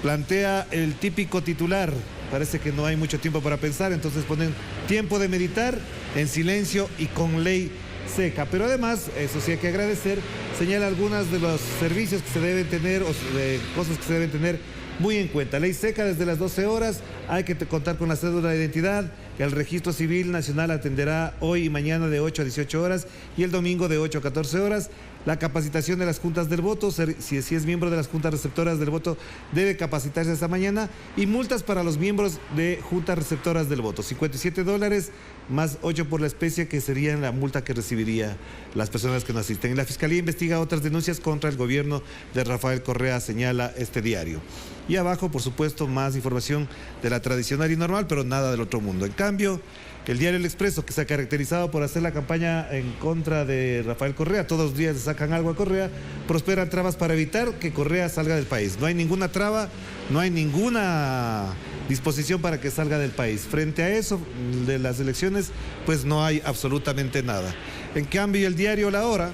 plantea el típico titular. Parece que no hay mucho tiempo para pensar, entonces ponen tiempo de meditar en silencio y con ley seca. Pero además, eso sí hay que agradecer, señala algunos de los servicios que se deben tener o de cosas que se deben tener muy en cuenta. Ley seca desde las 12 horas, hay que contar con la cédula de identidad, que el Registro Civil Nacional atenderá hoy y mañana de 8 a 18 horas y el domingo de 8 a 14 horas. La capacitación de las juntas del voto, si es miembro de las juntas receptoras del voto, debe capacitarse esta mañana. Y multas para los miembros de juntas receptoras del voto, $57 más 8 por la especie, que sería la multa que recibiría las personas que no asisten. La Fiscalía investiga otras denuncias contra el gobierno de Rafael Correa, señala este diario. Y abajo, por supuesto, más información de la tradicional y normal, pero nada del otro mundo. En cambio, el diario El Expreso, que se ha caracterizado por hacer la campaña en contra de Rafael Correa, todos los días le sacan algo a Correa, prosperan trabas para evitar que Correa salga del país. No hay ninguna traba, no hay ninguna disposición para que salga del país. Frente a eso, de las elecciones, pues no hay absolutamente nada. En cambio, el diario La Hora,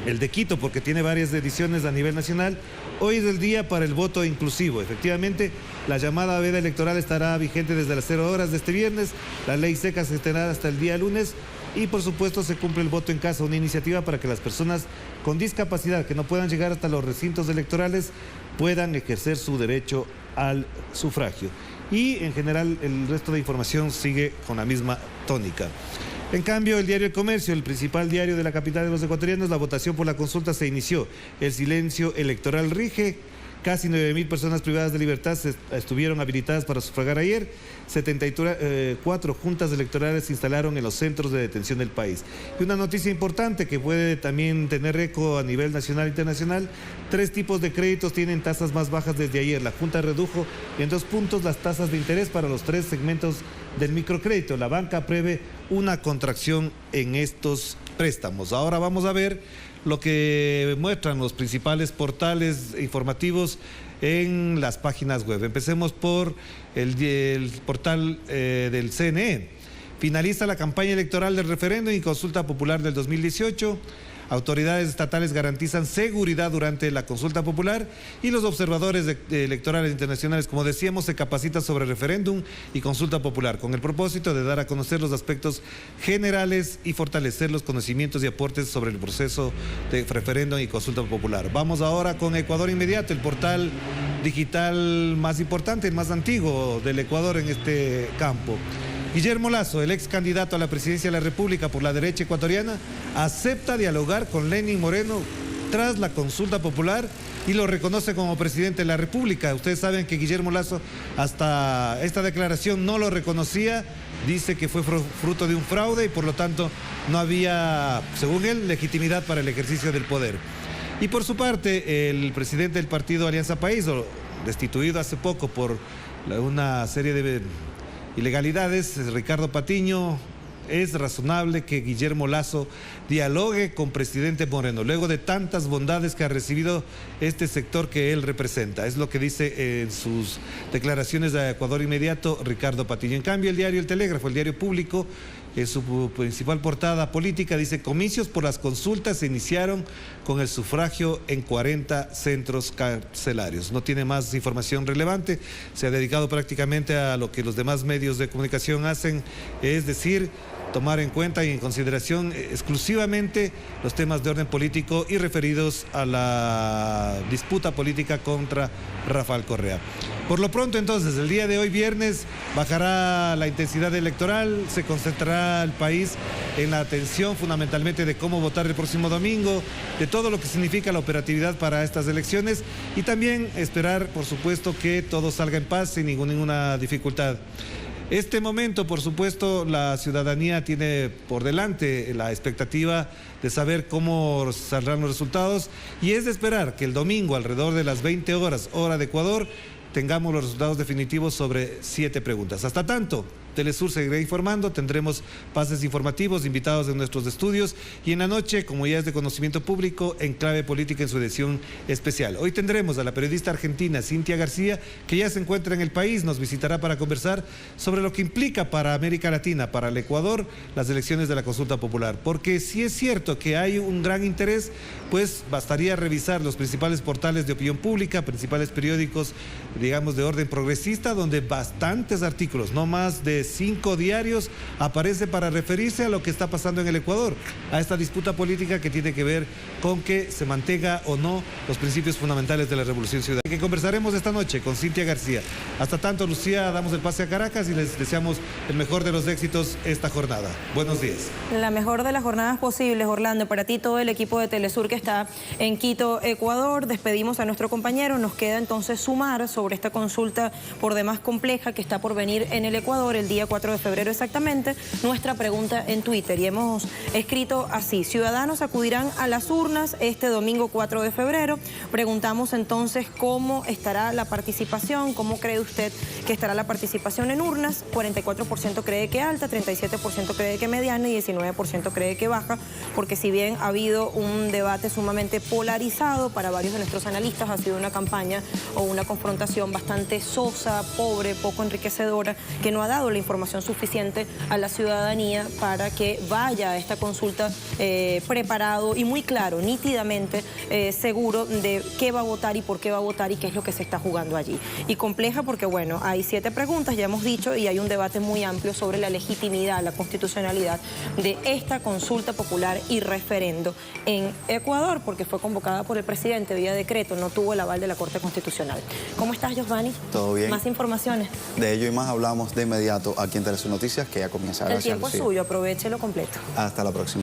el de Quito, porque tiene varias ediciones a nivel nacional, hoy es el día para el voto inclusivo. Efectivamente, la llamada veda electoral estará vigente desde las 0 horas de este viernes, la ley seca se extenderá hasta el día lunes y por supuesto se cumple el voto en casa, una iniciativa para que las personas con discapacidad que no puedan llegar hasta los recintos electorales puedan ejercer su derecho al sufragio. Y en general el resto de información sigue con la misma tónica. En cambio, el diario El Comercio, el principal diario de la capital de los ecuatorianos, la votación por la consulta se inició. El silencio electoral rige. Casi 9.000 personas privadas de libertad estuvieron habilitadas para sufragar ayer. 74 juntas electorales se instalaron en los centros de detención del país. Y una noticia importante que puede también tener eco a nivel nacional e internacional: 3 tipos de créditos tienen tasas más bajas desde ayer. La Junta redujo en 2 puntos las tasas de interés para los 3 segmentos del microcrédito. La banca prevé una contracción en estos préstamos. Ahora vamos a ver lo que muestran los principales portales informativos en las páginas web. Empecemos por el portal del CNE. Finaliza la campaña electoral del referéndum y consulta popular del 2018. Autoridades estatales garantizan seguridad durante la consulta popular y los observadores electorales internacionales, como decíamos, se capacitan sobre referéndum y consulta popular con el propósito de dar a conocer los aspectos generales y fortalecer los conocimientos y aportes sobre el proceso de referéndum y consulta popular. Vamos ahora con Ecuador Inmediato, el portal digital más importante, el más antiguo del Ecuador en este campo. Guillermo Lasso, el ex candidato a la presidencia de la República por la derecha ecuatoriana, acepta dialogar con Lenín Moreno tras la consulta popular y lo reconoce como presidente de la República. Ustedes saben que Guillermo Lasso hasta esta declaración no lo reconocía, dice que fue fruto de un fraude y por lo tanto no había, según él, legitimidad para el ejercicio del poder. Y por su parte, el presidente del partido Alianza País, destituido hace poco por una serie de ilegalidades, Ricardo Patiño, es razonable que Guillermo Lasso dialogue con presidente Moreno, luego de tantas bondades que ha recibido este sector que él representa. Es lo que dice en sus declaraciones de Ecuador Inmediato Ricardo Patiño. En cambio, el diario El Telégrafo, el diario público, en su principal portada política, dice: comicios por las consultas se iniciaron con el sufragio en 40 centros carcelarios. No tiene más información relevante, se ha dedicado prácticamente a lo que los demás medios de comunicación hacen, es decir, tomar en cuenta y en consideración exclusivamente los temas de orden político y referidos a la disputa política contra Rafael Correa. Por lo pronto, entonces, el día de hoy, viernes, bajará la intensidad electoral, se concentrará el país en la atención fundamentalmente de cómo votar el próximo domingo, de todo lo que significa la operatividad para estas elecciones y también esperar, por supuesto, que todo salga en paz sin ninguna dificultad. Este momento, por supuesto, la ciudadanía tiene por delante la expectativa de saber cómo saldrán los resultados y es de esperar que el domingo, alrededor de las 20 horas, hora de Ecuador, tengamos los resultados definitivos sobre 7 preguntas. Hasta tanto, Telesur seguirá informando, tendremos pases informativos, invitados de nuestros estudios y en la noche, como ya es de conocimiento público, Enclave Política en su edición especial. Hoy tendremos a la periodista argentina Cintia García, que ya se encuentra en el país, nos visitará para conversar sobre lo que implica para América Latina, para el Ecuador, las elecciones de la consulta popular. Porque si es cierto que hay un gran interés, pues bastaría revisar los principales portales de opinión pública, principales periódicos, digamos, de orden progresista, donde bastantes artículos, no más de 5 diarios, aparece para referirse a lo que está pasando en el Ecuador, a esta disputa política que tiene que ver con que se mantenga o no los principios fundamentales de la Revolución Ciudadana. Que conversaremos esta noche con Cintia García. Hasta tanto, Lucía, damos el pase a Caracas y les deseamos el mejor de los éxitos esta jornada. Buenos días. La mejor de las jornadas posibles, Orlando, para ti, todo el equipo de Telesur que está en Quito, Ecuador. Despedimos a nuestro compañero, nos queda entonces sumar sobre esta consulta por demás compleja que está por venir en el Ecuador el día 4 de febrero exactamente, nuestra pregunta en Twitter. Y hemos escrito así: ciudadanos acudirán a las urnas este domingo 4 de febrero. Preguntamos entonces cómo estará la participación, cómo cree usted que estará la participación en urnas. 44% cree que alta, 37% cree que mediana y 19% cree que baja, porque si bien ha habido un debate sumamente polarizado, para varios de nuestros analistas ha sido una campaña o una confrontación bastante sosa, pobre, poco enriquecedora, que no ha dado la información suficiente a la ciudadanía para que vaya a esta consulta preparado y muy claro, nítidamente seguro de qué va a votar y por qué va a votar y qué es lo que se está jugando allí. Y compleja porque, bueno, hay 7 preguntas, ya hemos dicho, y hay un debate muy amplio sobre la legitimidad, la constitucionalidad de esta consulta popular y referendo en Ecuador, porque fue convocada por el presidente vía decreto, no tuvo el aval de la Corte Constitucional. ¿Cómo estás, Giovanni? Todo bien. Más informaciones. De ello y más hablamos de inmediato aquí en Telesur Noticias, que ya comienza. El tiempo es suyo, aprovechelo completo. Hasta la próxima.